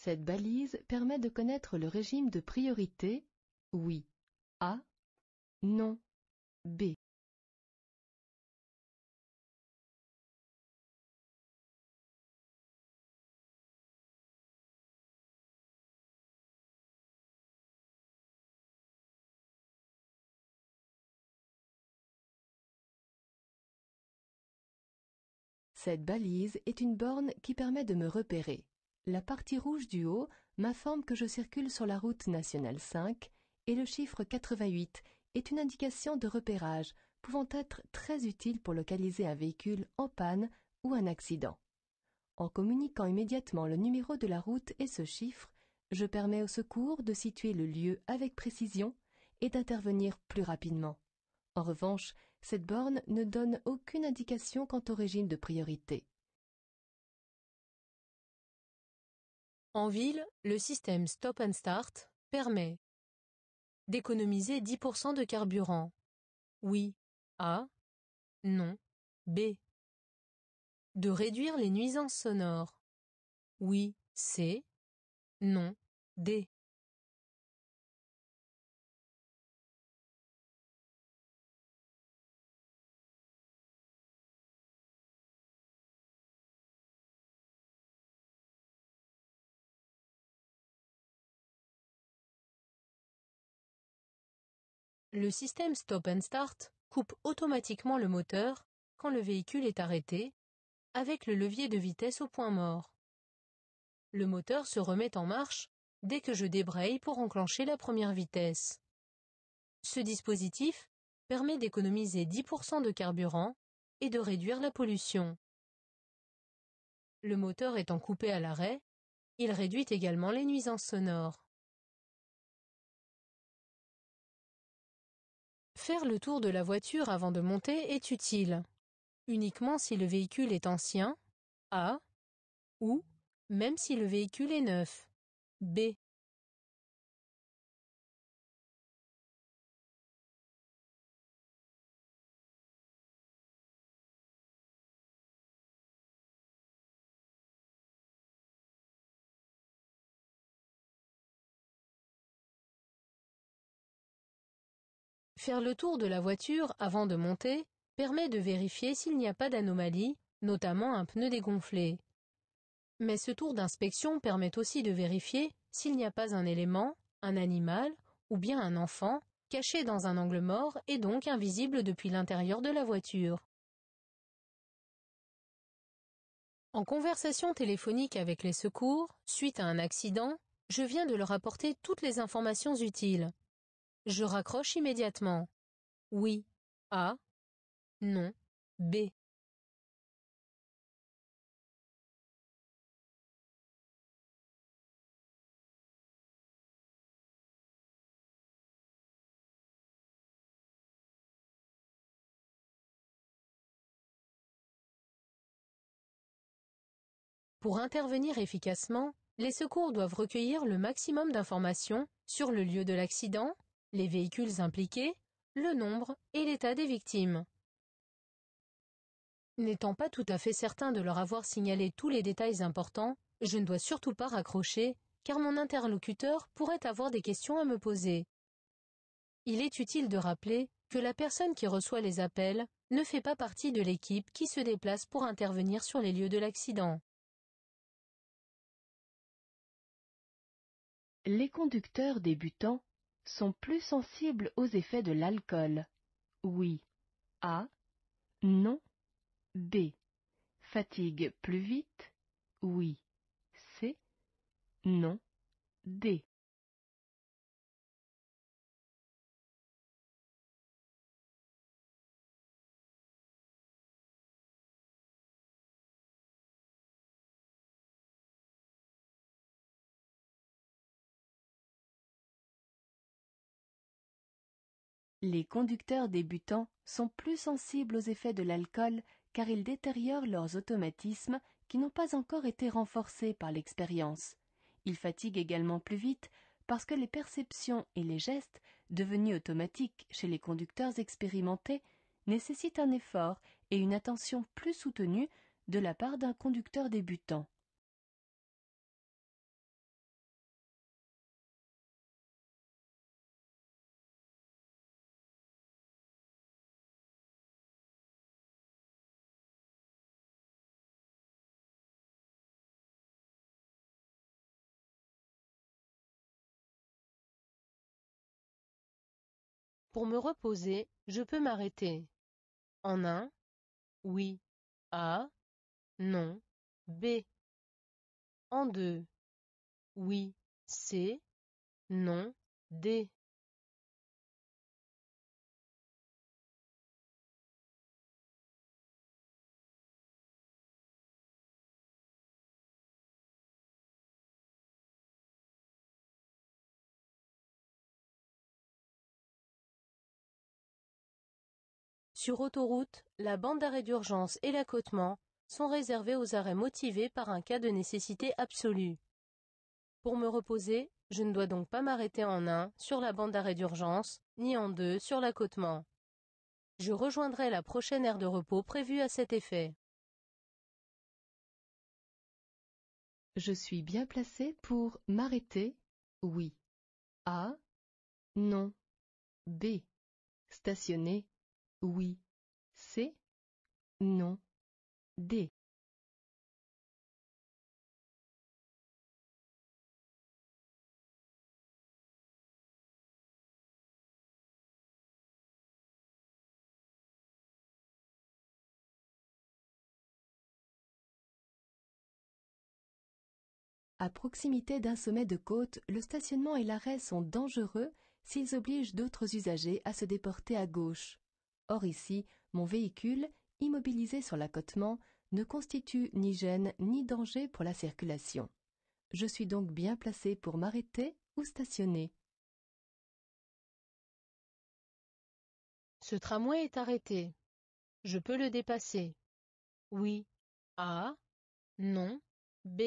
Cette balise permet de connaître le régime de priorité oui, A, non, B. Cette balise est une borne qui permet de me repérer. La partie rouge du haut m'informe que je circule sur la route nationale 5 et le chiffre 88 est une indication de repérage pouvant être très utile pour localiser un véhicule en panne ou un accident. En communiquant immédiatement le numéro de la route et ce chiffre, je permets au secours de situer le lieu avec précision et d'intervenir plus rapidement. En revanche, cette borne ne donne aucune indication quant au régime de priorité. En ville, le système Stop and Start permet d'économiser 10% de carburant. Oui, A. Non, B. De réduire les nuisances sonores. Oui, C. Non, D. Le système Stop and Start coupe automatiquement le moteur quand le véhicule est arrêté, avec le levier de vitesse au point mort. Le moteur se remet en marche dès que je débraye pour enclencher la première vitesse. Ce dispositif permet d'économiser 10% de carburant et de réduire la pollution. Le moteur étant coupé à l'arrêt, il réduit également les nuisances sonores. Faire le tour de la voiture avant de monter est utile, uniquement si le véhicule est ancien, A, ou même si le véhicule est neuf, B. Faire le tour de la voiture avant de monter permet de vérifier s'il n'y a pas d'anomalie, notamment un pneu dégonflé. Mais ce tour d'inspection permet aussi de vérifier s'il n'y a pas un élément, un animal ou bien un enfant caché dans un angle mort et donc invisible depuis l'intérieur de la voiture. En conversation téléphonique avec les secours, suite à un accident, je viens de leur apporter toutes les informations utiles. Je raccroche immédiatement. Oui, A. Non, B. Pour intervenir efficacement, les secours doivent recueillir le maximum d'informations sur le lieu de l'accident, les véhicules impliqués, le nombre et l'état des victimes. N'étant pas tout à fait certain de leur avoir signalé tous les détails importants, je ne dois surtout pas raccrocher, car mon interlocuteur pourrait avoir des questions à me poser. Il est utile de rappeler que la personne qui reçoit les appels ne fait pas partie de l'équipe qui se déplace pour intervenir sur les lieux de l'accident. Les conducteurs débutants sont plus sensibles aux effets de l'alcool. Oui, A. Non, B. Fatigue plus vite. Oui, C. Non, D. Les conducteurs débutants sont plus sensibles aux effets de l'alcool car ils détériorent leurs automatismes qui n'ont pas encore été renforcés par l'expérience. Ils fatiguent également plus vite parce que les perceptions et les gestes, devenus automatiques chez les conducteurs expérimentés, nécessitent un effort et une attention plus soutenue de la part d'un conducteur débutant. Pour me reposer, je peux m'arrêter. En 1, oui, A, non, B. En 2, oui, C, non, D. Sur autoroute, la bande d'arrêt d'urgence et l'accotement sont réservés aux arrêts motivés par un cas de nécessité absolue. Pour me reposer, je ne dois donc pas m'arrêter en 1 sur la bande d'arrêt d'urgence, ni en 2 sur l'accotement. Je rejoindrai la prochaine aire de repos prévue à cet effet. Je suis bien placé pour m'arrêter, oui. A, non. B. Stationner, oui. C, non. D. À proximité d'un sommet de côte, le stationnement et l'arrêt sont dangereux s'ils obligent d'autres usagers à se déporter à gauche. Or ici, mon véhicule, immobilisé sur l'accotement, ne constitue ni gêne ni danger pour la circulation. Je suis donc bien placé pour m'arrêter ou stationner. Ce tramway est arrêté. Je peux le dépasser. Oui, A, non, B.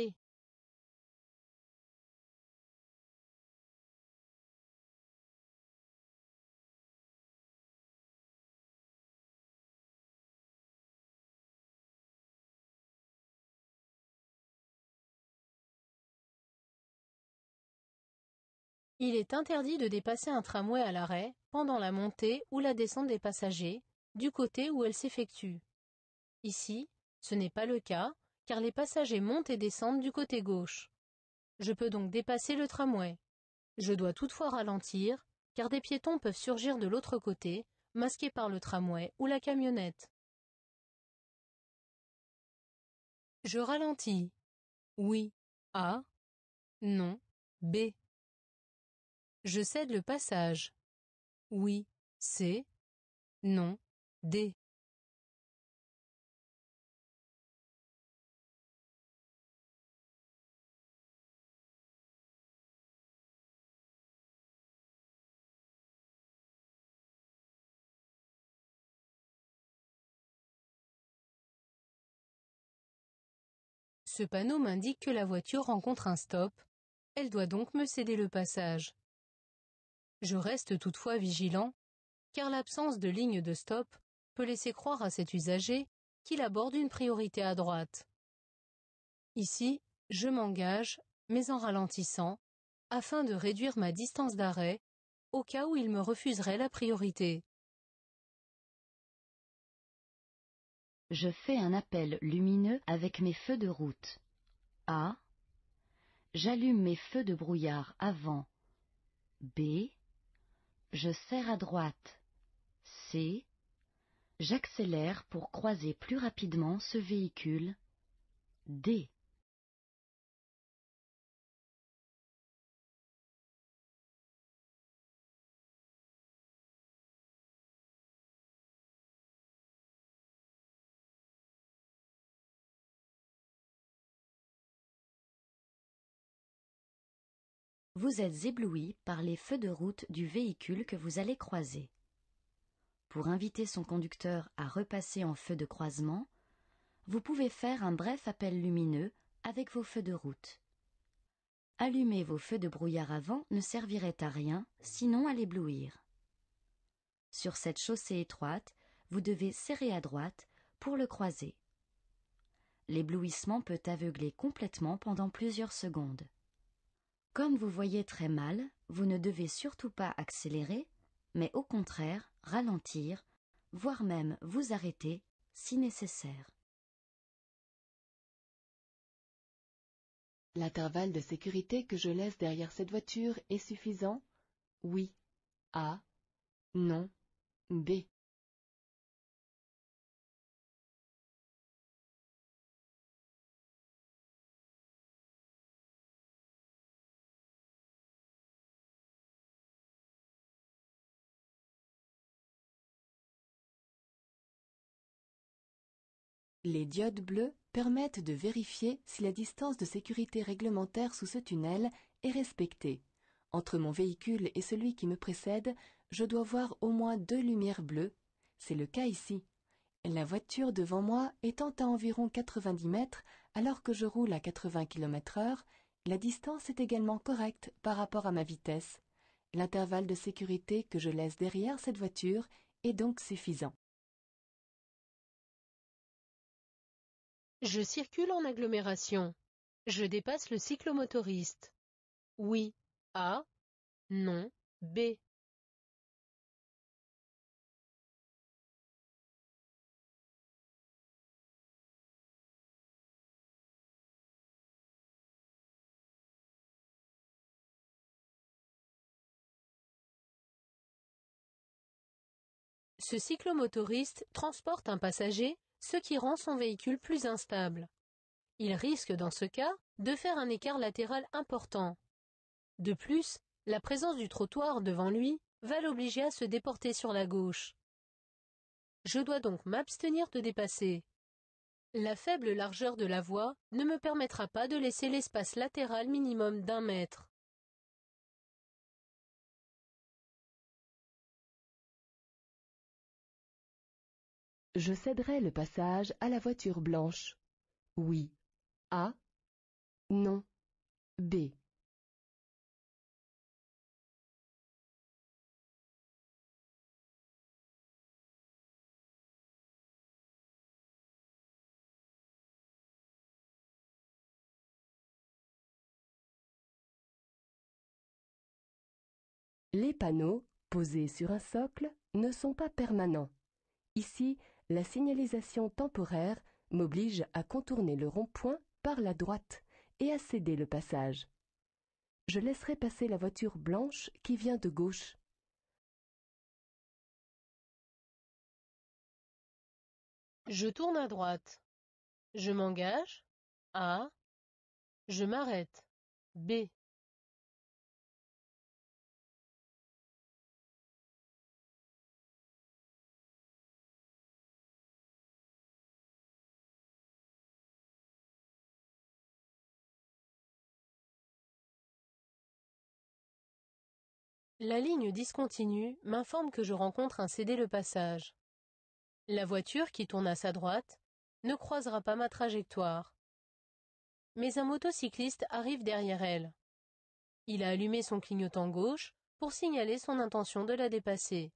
Il est interdit de dépasser un tramway à l'arrêt pendant la montée ou la descente des passagers, du côté où elle s'effectue. Ici, ce n'est pas le cas, car les passagers montent et descendent du côté gauche. Je peux donc dépasser le tramway. Je dois toutefois ralentir, car des piétons peuvent surgir de l'autre côté, masqués par le tramway ou la camionnette. Je ralentis. Oui. A. Non. B. Je cède le passage. Oui. C. Non. D. Ce panneau m'indique que la voiture rencontre un stop. Elle doit donc me céder le passage. Je reste toutefois vigilant, car l'absence de ligne de stop peut laisser croire à cet usager qu'il aborde une priorité à droite. Ici, je m'engage, mais en ralentissant, afin de réduire ma distance d'arrêt, au cas où il me refuserait la priorité. Je fais un appel lumineux avec mes feux de route. A. J'allume mes feux de brouillard avant. B. Je serre à droite. C. J'accélère pour croiser plus rapidement ce véhicule. D. Vous êtes ébloui par les feux de route du véhicule que vous allez croiser. Pour inviter son conducteur à repasser en feu de croisement, vous pouvez faire un bref appel lumineux avec vos feux de route. Allumer vos feux de brouillard avant ne servirait à rien, sinon à l'éblouir. Sur cette chaussée étroite, vous devez serrer à droite pour le croiser. L'éblouissement peut aveugler complètement pendant plusieurs secondes. Comme vous voyez très mal, vous ne devez surtout pas accélérer, mais au contraire ralentir, voire même vous arrêter si nécessaire. L'intervalle de sécurité que je laisse derrière cette voiture est suffisant? Oui. A. Non. B. Les diodes bleues permettent de vérifier si la distance de sécurité réglementaire sous ce tunnel est respectée. Entre mon véhicule et celui qui me précède, je dois voir au moins 2 lumières bleues. C'est le cas ici. La voiture devant moi étant à environ 90 mètres alors que je roule à 80 km/h, la distance est également correcte par rapport à ma vitesse. L'intervalle de sécurité que je laisse derrière cette voiture est donc suffisant. Je circule en agglomération. Je dépasse le cyclomotoriste. Oui. A. Non. B. Ce cyclomotoriste transporte un passager, ce qui rend son véhicule plus instable. Il risque dans ce cas de faire un écart latéral important. De plus, la présence du trottoir devant lui va l'obliger à se déporter sur la gauche. Je dois donc m'abstenir de dépasser. La faible largeur de la voie ne me permettra pas de laisser l'espace latéral minimum d'1 mètre. Je céderai le passage à la voiture blanche. Oui. A. Non. B. Les panneaux, posés sur un socle, ne sont pas permanents. Ici, la signalisation temporaire m'oblige à contourner le rond-point par la droite et à céder le passage. Je laisserai passer la voiture blanche qui vient de gauche. Je tourne à droite. Je m'engage. A. Je m'arrête. B. La ligne discontinue m'informe que je rencontre un cédé-le-passage. La voiture qui tourne à sa droite ne croisera pas ma trajectoire. Mais un motocycliste arrive derrière elle. Il a allumé son clignotant gauche pour signaler son intention de la dépasser.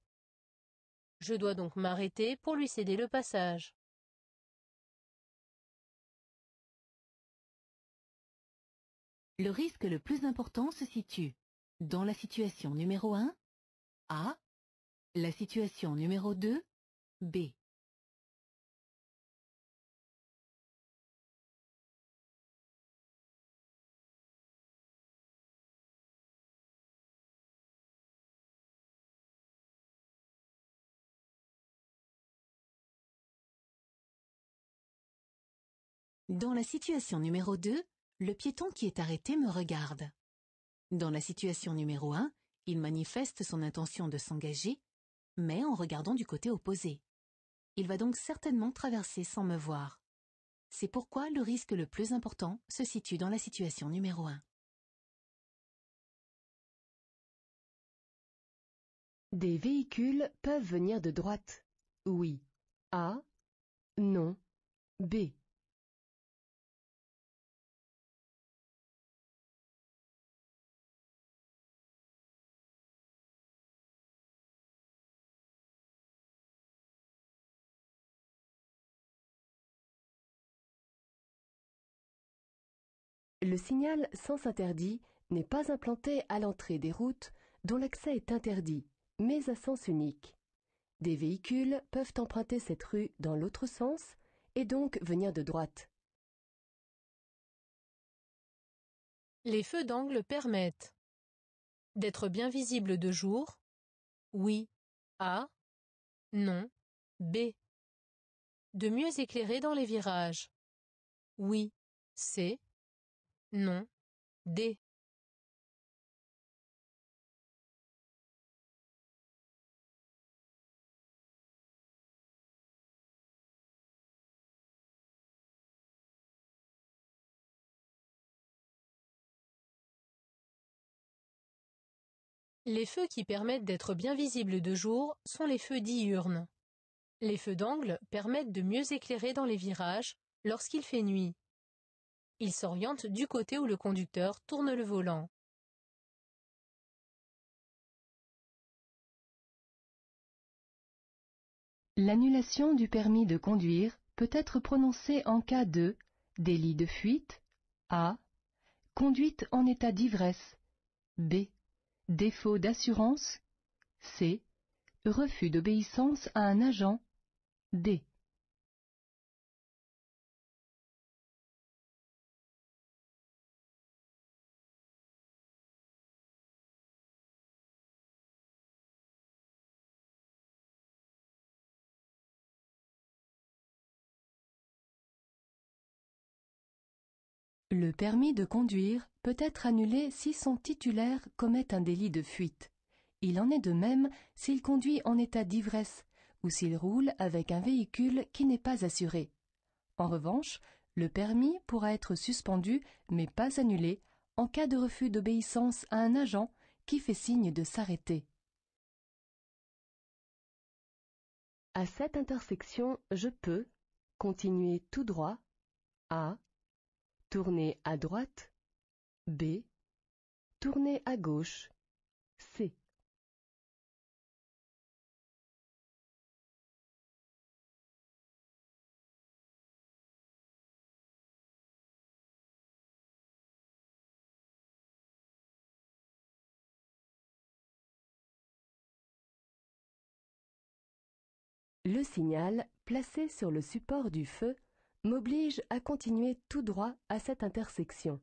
Je dois donc m'arrêter pour lui céder le passage. Le risque le plus important se situe dans la situation numéro 1, A, la situation numéro 2, B. Dans la situation numéro 2, le piéton qui est arrêté me regarde. Dans la situation numéro 1, il manifeste son intention de s'engager, mais en regardant du côté opposé. Il va donc certainement traverser sans me voir. C'est pourquoi le risque le plus important se situe dans la situation numéro 1. Des véhicules peuvent venir de droite. Oui. A. Non. B. Le signal sens interdit n'est pas implanté à l'entrée des routes dont l'accès est interdit, mais à sens unique. Des véhicules peuvent emprunter cette rue dans l'autre sens et donc venir de droite. Les feux d'angle permettent d'être bien visibles de jour. Oui. A. Non. B. De mieux éclairer dans les virages. Oui. C. Non. D. Les feux qui permettent d'être bien visibles de jour sont les feux diurnes. Les feux d'angle permettent de mieux éclairer dans les virages lorsqu'il fait nuit. Ils s'orientent du côté où le conducteur tourne le volant. L'annulation du permis de conduire peut être prononcée en cas de délit de fuite, A. Conduite en état d'ivresse, B. Défaut d'assurance, C. Refus d'obéissance à un agent, D. Le permis de conduire peut être annulé si son titulaire commet un délit de fuite. Il en est de même s'il conduit en état d'ivresse ou s'il roule avec un véhicule qui n'est pas assuré. En revanche, le permis pourra être suspendu mais pas annulé en cas de refus d'obéissance à un agent qui fait signe de s'arrêter. À cette intersection, je peux continuer tout droit, A. Tourner à droite, B. Tourner à gauche, C. Le signal, placé sur le support du feu, m'oblige à continuer tout droit à cette intersection.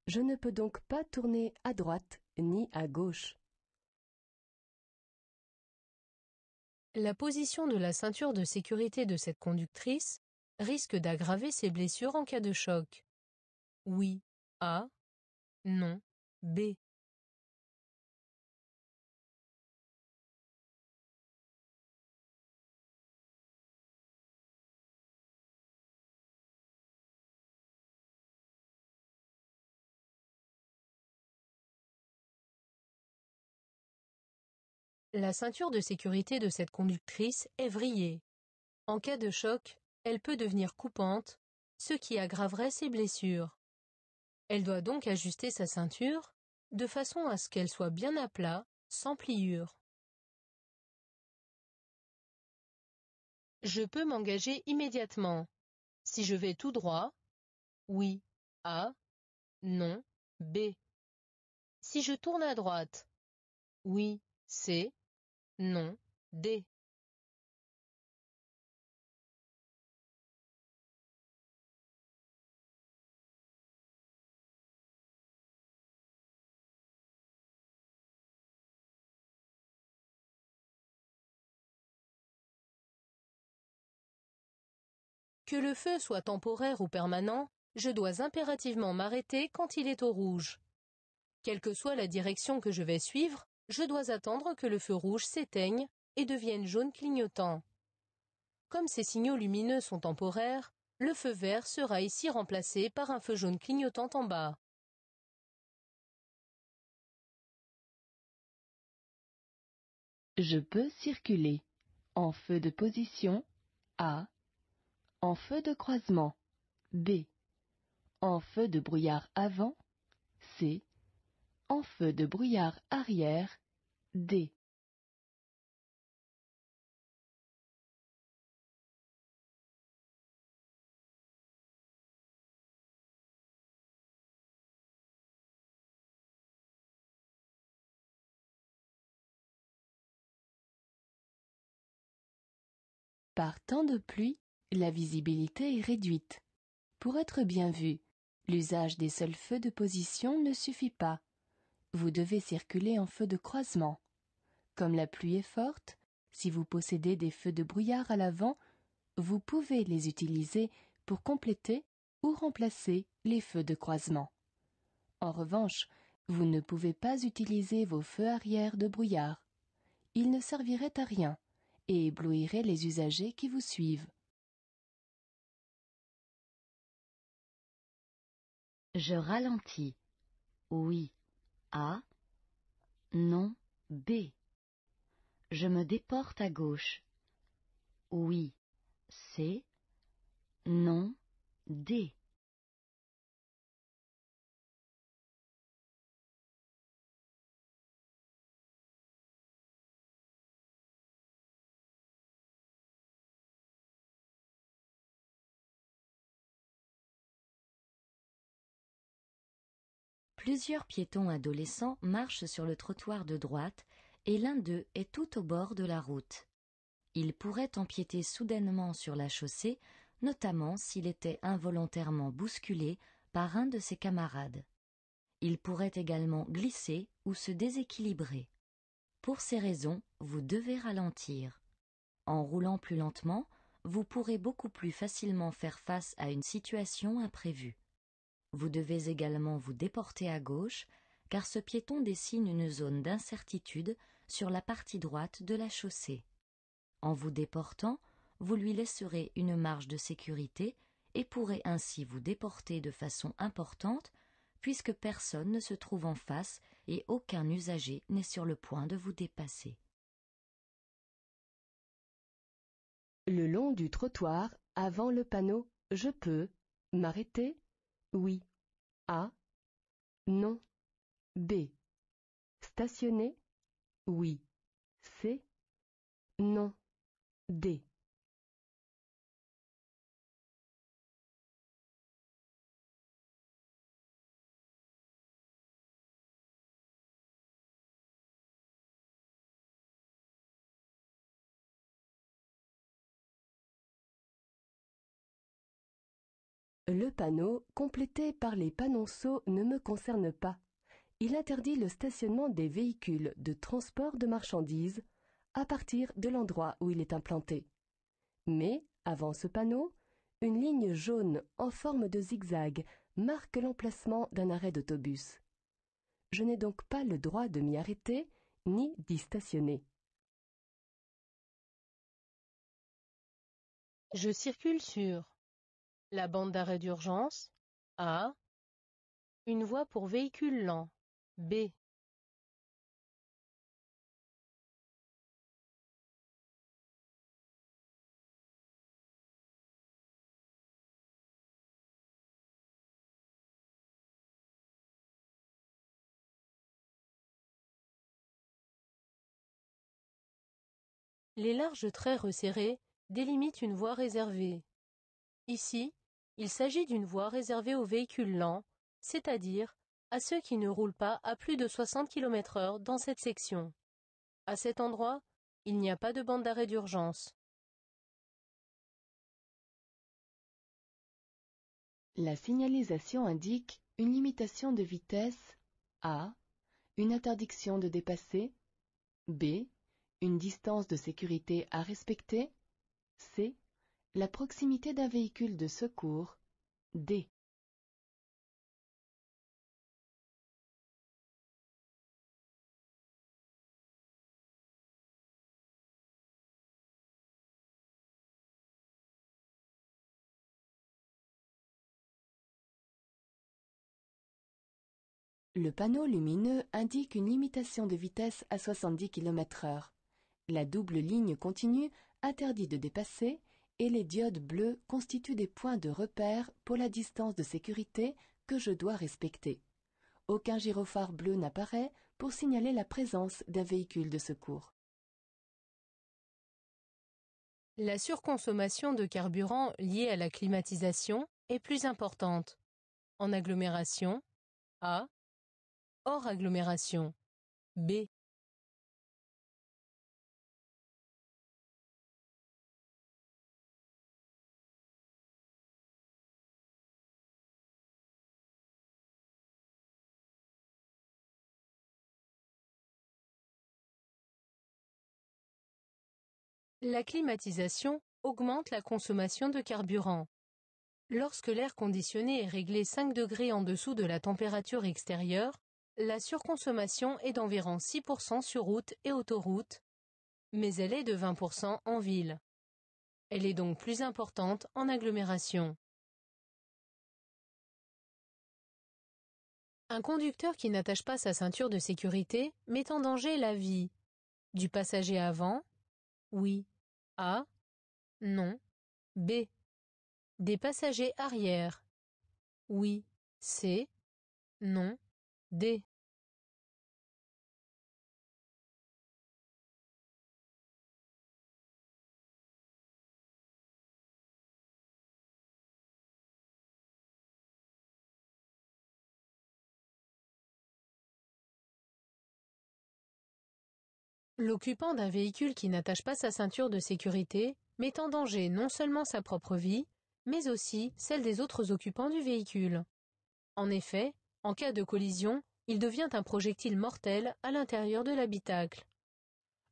Je ne peux donc pas tourner à droite ni à gauche. La position de la ceinture de sécurité de cette conductrice risque d'aggraver ses blessures en cas de choc. Oui. A. Non. B. La ceinture de sécurité de cette conductrice est vrillée. En cas de choc, elle peut devenir coupante, ce qui aggraverait ses blessures. Elle doit donc ajuster sa ceinture de façon à ce qu'elle soit bien à plat, sans pliure. Je peux m'engager immédiatement. Si je vais tout droit, oui, A, non, B. Si je tourne à droite, oui, C, non, D. Que le feu soit temporaire ou permanent, je dois impérativement m'arrêter quand il est au rouge. Quelle que soit la direction que je vais suivre, je dois attendre que le feu rouge s'éteigne et devienne jaune clignotant. Comme ces signaux lumineux sont temporaires, le feu vert sera ici remplacé par un feu jaune clignotant en bas. Je peux circuler en feu de position, A. En feu de croisement, B. En feu de brouillard avant, C. En feu de brouillard arrière, D. Par temps de pluie, la visibilité est réduite. Pour être bien vu, l'usage des seuls feux de position ne suffit pas. Vous devez circuler en feu de croisement. Comme la pluie est forte, Si vous possédez des feux de brouillard à l'avant, vous pouvez les utiliser pour compléter ou remplacer les feux de croisement. En revanche, vous ne pouvez pas utiliser vos feux arrière de brouillard. Ils ne serviraient à rien et éblouiraient les usagers qui vous suivent. Je ralentis. Oui. A. Non. B. Je me déporte à gauche. Oui. C. Non. D. Plusieurs piétons adolescents marchent sur le trottoir de droite et l'un d'eux est tout au bord de la route. Il pourrait empiéter soudainement sur la chaussée, notamment s'il était involontairement bousculé par un de ses camarades. Il pourrait également glisser ou se déséquilibrer. Pour ces raisons, vous devez ralentir. En roulant plus lentement, vous pourrez beaucoup plus facilement faire face à une situation imprévue. Vous devez également vous déporter à gauche, car ce piéton dessine une zone d'incertitude sur la partie droite de la chaussée. En vous déportant, vous lui laisserez une marge de sécurité et pourrez ainsi vous déporter de façon importante, puisque personne ne se trouve en face et aucun usager n'est sur le point de vous dépasser. Le long du trottoir, avant le panneau « Je peux » m'arrêter? Oui. A. Non. B. Stationner? Oui. C. Non. D. Le panneau, complété par les panonceaux, ne me concerne pas. Il interdit le stationnement des véhicules de transport de marchandises à partir de l'endroit où il est implanté. Mais, avant ce panneau, une ligne jaune en forme de zigzag marque l'emplacement d'un arrêt d'autobus. Je n'ai donc pas le droit de m'y arrêter ni d'y stationner. Je circule sur la bande d'arrêt d'urgence, A. Une voie pour véhicules lents, B. Les larges traits resserrés délimitent une voie réservée. Ici, il s'agit d'une voie réservée aux véhicules lents, c'est-à-dire à ceux qui ne roulent pas à plus de 60 km/h dans cette section. À cet endroit, il n'y a pas de bande d'arrêt d'urgence. La signalisation indique une limitation de vitesse A, une interdiction de dépasser, B, une distance de sécurité à respecter, C, la proximité d'un véhicule de secours, D. Le panneau lumineux indique une limitation de vitesse à 70 km/h. La double ligne continue interdit de dépasser et les diodes bleues constituent des points de repère pour la distance de sécurité que je dois respecter. Aucun gyrophare bleu n'apparaît pour signaler la présence d'un véhicule de secours. La surconsommation de carburant liée à la climatisation est plus importante. En agglomération, A. Hors agglomération, B. La climatisation augmente la consommation de carburant. Lorsque l'air conditionné est réglé 5 degrés en dessous de la température extérieure, la surconsommation est d'environ 6% sur route et autoroute, mais elle est de 20% en ville. Elle est donc plus importante en agglomération. Un conducteur qui n'attache pas sa ceinture de sécurité met en danger la vie du passager avant, oui, A, non, B. Des passagers arrière, oui, C, non, D. L'occupant d'un véhicule qui n'attache pas sa ceinture de sécurité met en danger non seulement sa propre vie, mais aussi celle des autres occupants du véhicule. En effet, en cas de collision, il devient un projectile mortel à l'intérieur de l'habitacle.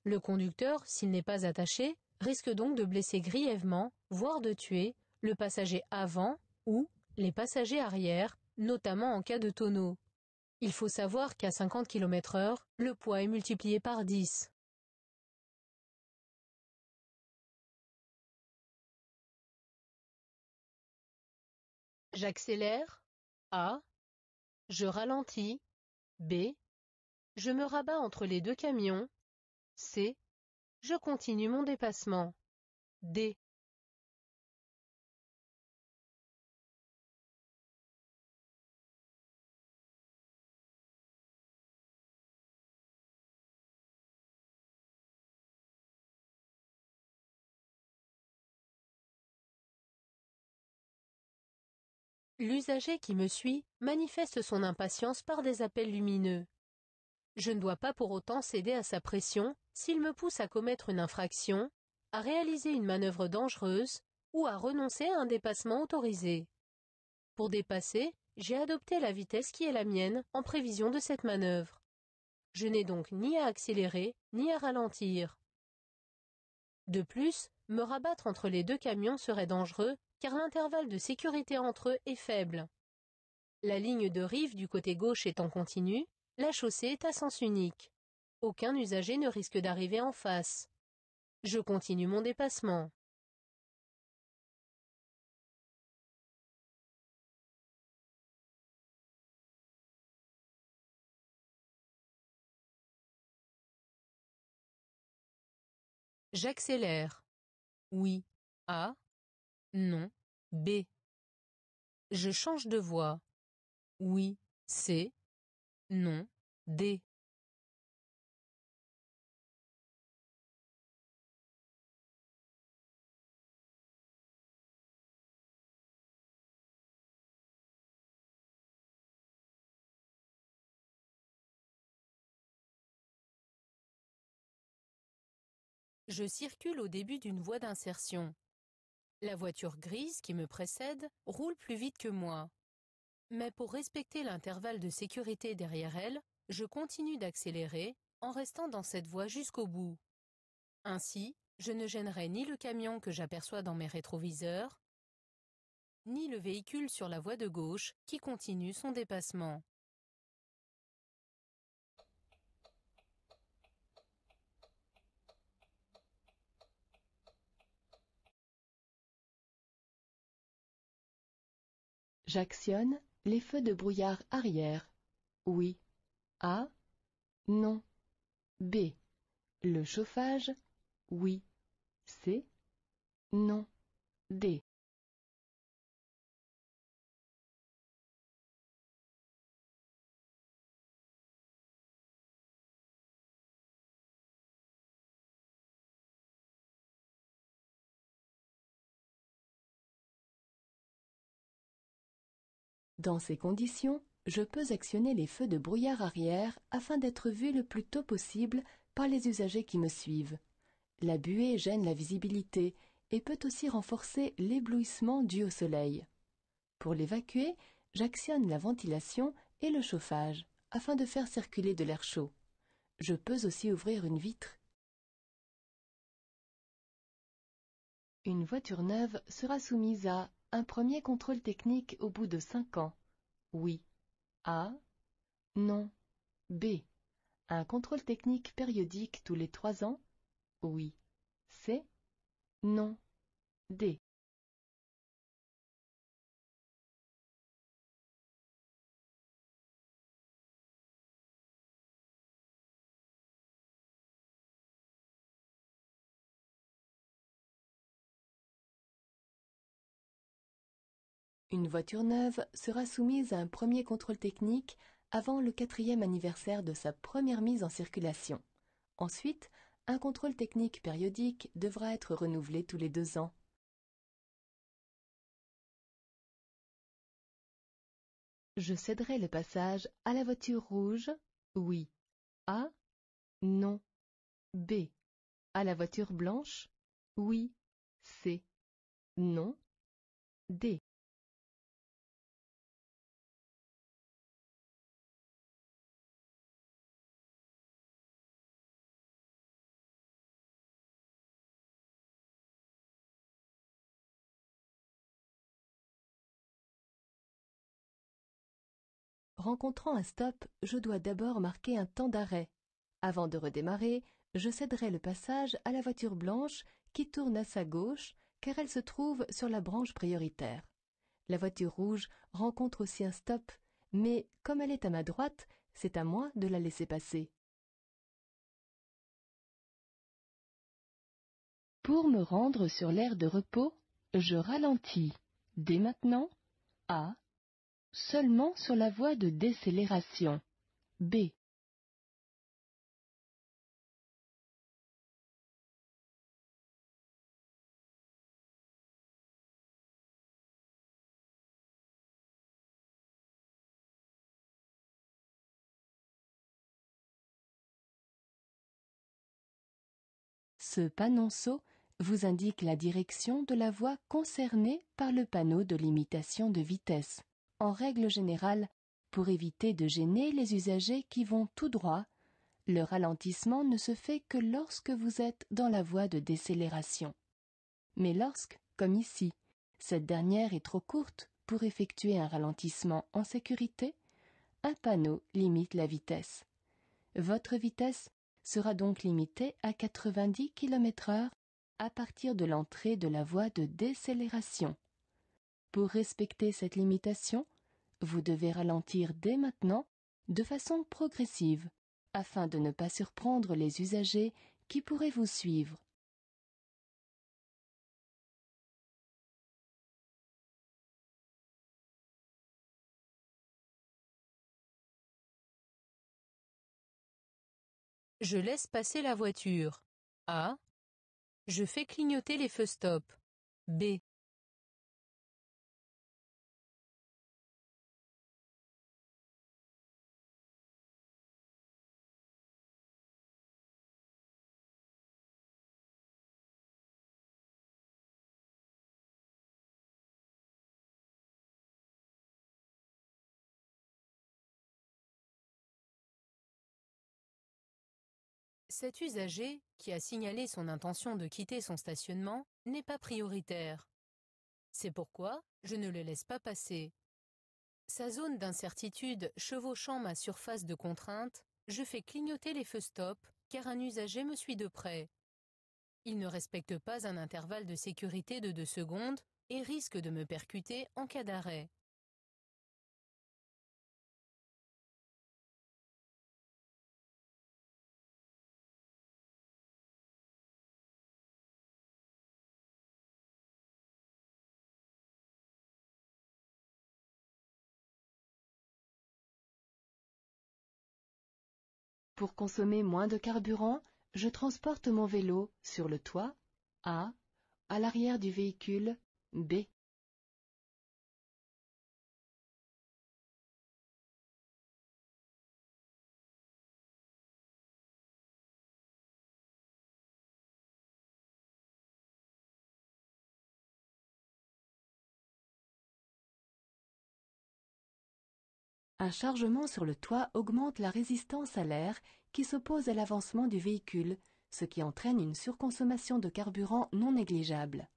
Le conducteur, s'il n'est pas attaché, risque donc de blesser grièvement, voire de tuer, le passager avant ou les passagers arrière, notamment en cas de tonneau. Il faut savoir qu'à 50 km/h, le poids est multiplié par 10. J'accélère, A. Je ralentis, B. Je me rabats entre les deux camions, C. Je continue mon dépassement, D. L'usager qui me suit manifeste son impatience par des appels lumineux. Je ne dois pas pour autant céder à sa pression s'il me pousse à commettre une infraction, à réaliser une manœuvre dangereuse ou à renoncer à un dépassement autorisé. Pour dépasser, j'ai adopté la vitesse qui est la mienne en prévision de cette manœuvre. Je n'ai donc ni à accélérer ni à ralentir. De plus, me rabattre entre les deux camions serait dangereux car l'intervalle de sécurité entre eux est faible. La ligne de rive du côté gauche étant continue, la chaussée est à sens unique. Aucun usager ne risque d'arriver en face. Je continue mon dépassement. J'accélère. Oui. A. Non. B. Je change de voie. Oui. C. Non. D. Je circule au début d'une voie d'insertion. La voiture grise qui me précède roule plus vite que moi. Mais pour respecter l'intervalle de sécurité derrière elle, je continue d'accélérer en restant dans cette voie jusqu'au bout. Ainsi, je ne gênerai ni le camion que j'aperçois dans mes rétroviseurs, ni le véhicule sur la voie de gauche qui continue son dépassement. J'actionne les feux de brouillard arrière. Oui. A. Non. B. Le chauffage. Oui. C. Non. D. Dans ces conditions, je peux actionner les feux de brouillard arrière afin d'être vu le plus tôt possible par les usagers qui me suivent. La buée gêne la visibilité et peut aussi renforcer l'éblouissement dû au soleil. Pour l'évacuer, j'actionne la ventilation et le chauffage afin de faire circuler de l'air chaud. Je peux aussi ouvrir une vitre Une voiture neuve sera soumise à un premier contrôle technique au bout de 5 ans. Oui. A. Non. B. Un contrôle technique périodique tous les 3 ans. Oui. C. Non. D. Une voiture neuve sera soumise à un premier contrôle technique avant le 4e anniversaire de sa première mise en circulation. Ensuite, un contrôle technique périodique devra être renouvelé tous les 2 ans. Je céderai le passage à la voiture rouge. Oui. A. Non. B. À la voiture blanche. Oui. C. Non. D. Rencontrant un stop, je dois d'abord marquer un temps d'arrêt. Avant de redémarrer, je céderai le passage à la voiture blanche qui tourne à sa gauche car elle se trouve sur la branche prioritaire. La voiture rouge rencontre aussi un stop, mais comme elle est à ma droite, c'est à moi de la laisser passer. Pour me rendre sur l'aire de repos, je ralentis. Dès maintenant, A. Seulement sur la voie de décélération. B. Ce panonceau vous indique la direction de la voie concernée par le panneau de limitation de vitesse. En règle générale, pour éviter de gêner les usagers qui vont tout droit, le ralentissement ne se fait que lorsque vous êtes dans la voie de décélération. Mais lorsque, comme ici, cette dernière est trop courte pour effectuer un ralentissement en sécurité, un panneau limite la vitesse. Votre vitesse sera donc limitée à 90 km/h à partir de l'entrée de la voie de décélération. Pour respecter cette limitation, vous devez ralentir dès maintenant de façon progressive afin de ne pas surprendre les usagers qui pourraient vous suivre. Je laisse passer la voiture. A. Je fais clignoter les feux stop. B. Cet usager, qui a signalé son intention de quitter son stationnement, n'est pas prioritaire. C'est pourquoi je ne le laisse pas passer. Sa zone d'incertitude chevauchant ma surface de contrainte, je fais clignoter les feux stop car un usager me suit de près. Il ne respecte pas un intervalle de sécurité de 2 secondes et risque de me percuter en cas d'arrêt. Pour consommer moins de carburant, je transporte mon vélo sur le toit, A, à l'arrière du véhicule, B. Un chargement sur le toit augmente la résistance à l'air qui s'oppose à l'avancement du véhicule, ce qui entraîne une surconsommation de carburant non négligeable.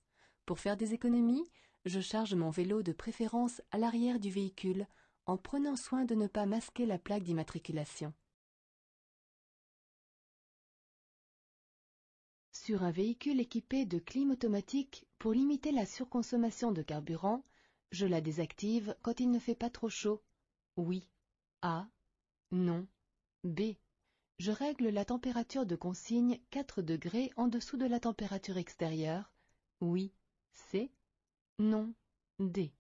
Pour faire des économies, je charge mon vélo de préférence à l'arrière du véhicule en prenant soin de ne pas masquer la plaque d'immatriculation. Sur un véhicule équipé de clim automatique, pour limiter la surconsommation de carburant, je la désactive quand il ne fait pas trop chaud. Oui. A. Non. B. Je règle la température de consigne 4 degrés en dessous de la température extérieure. Oui. C. Non. D.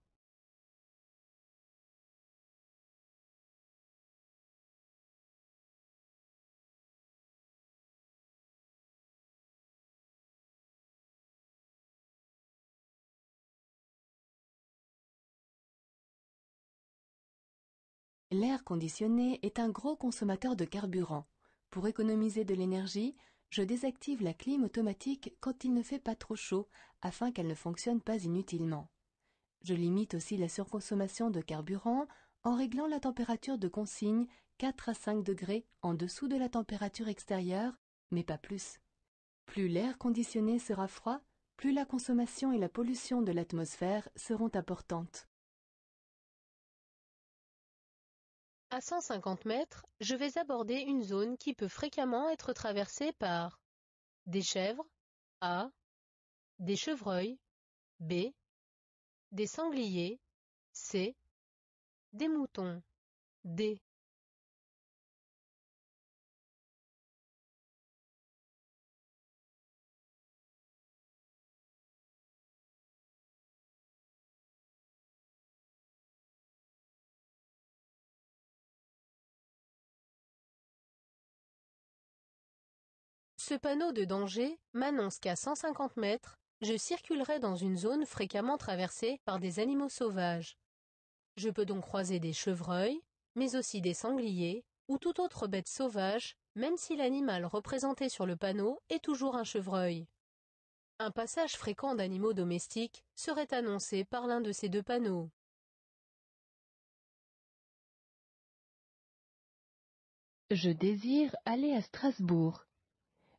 L'air conditionné est un gros consommateur de carburant. Pour économiser de l'énergie, je désactive la clim automatique quand il ne fait pas trop chaud, afin qu'elle ne fonctionne pas inutilement. Je limite aussi la surconsommation de carburant en réglant la température de consigne 4 à 5 degrés en dessous de la température extérieure, mais pas plus. Plus l'air conditionné sera froid, plus la consommation et la pollution de l'atmosphère seront importantes. À 150 mètres, je vais aborder une zone qui peut fréquemment être traversée par des chèvres, A, des chevreuils, B, des sangliers, C, des moutons, D. Ce panneau de danger m'annonce qu'à 150 mètres, je circulerai dans une zone fréquemment traversée par des animaux sauvages. Je peux donc croiser des chevreuils, mais aussi des sangliers ou toute autre bête sauvage, même si l'animal représenté sur le panneau est toujours un chevreuil. Un passage fréquent d'animaux domestiques serait annoncé par l'un de ces deux panneaux. Je désire aller à Strasbourg.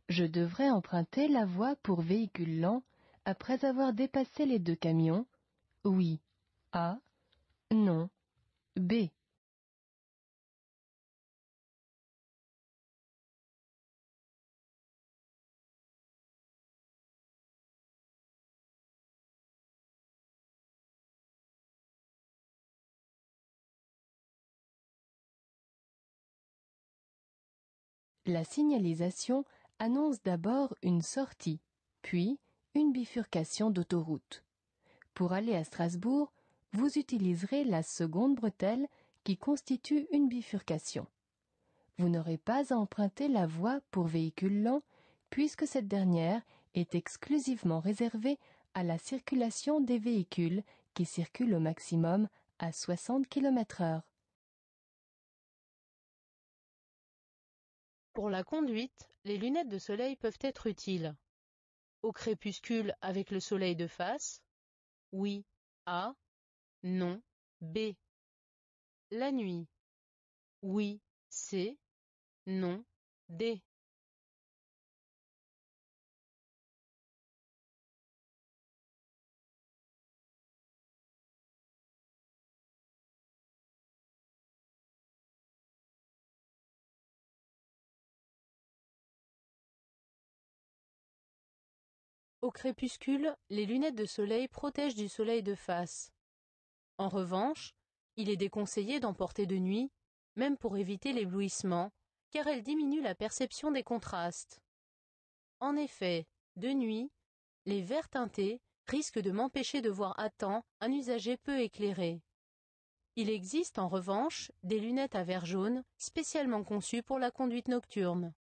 Je devrais emprunter la voie pour véhicules lents après avoir dépassé les 2 camions. Oui. A. Non. B. La signalisation annonce d'abord une sortie, puis une bifurcation d'autoroute. Pour aller à Strasbourg, vous utiliserez la seconde bretelle qui constitue une bifurcation. Vous n'aurez pas à emprunter la voie pour véhicules lents puisque cette dernière est exclusivement réservée à la circulation des véhicules qui circulent au maximum à 60 km/h. Pour la conduite, les lunettes de soleil peuvent être utiles. Au crépuscule avec le soleil de face, oui, A, non, B. La nuit, oui, C, non, D. Au crépuscule, les lunettes de soleil protègent du soleil de face. En revanche, il est déconseillé d'en porter de nuit, même pour éviter l'éblouissement, car elles diminuent la perception des contrastes. En effet, de nuit, les verres teintés risquent de m'empêcher de voir à temps un usager peu éclairé. Il existe en revanche des lunettes à verre jaune spécialement conçues pour la conduite nocturne.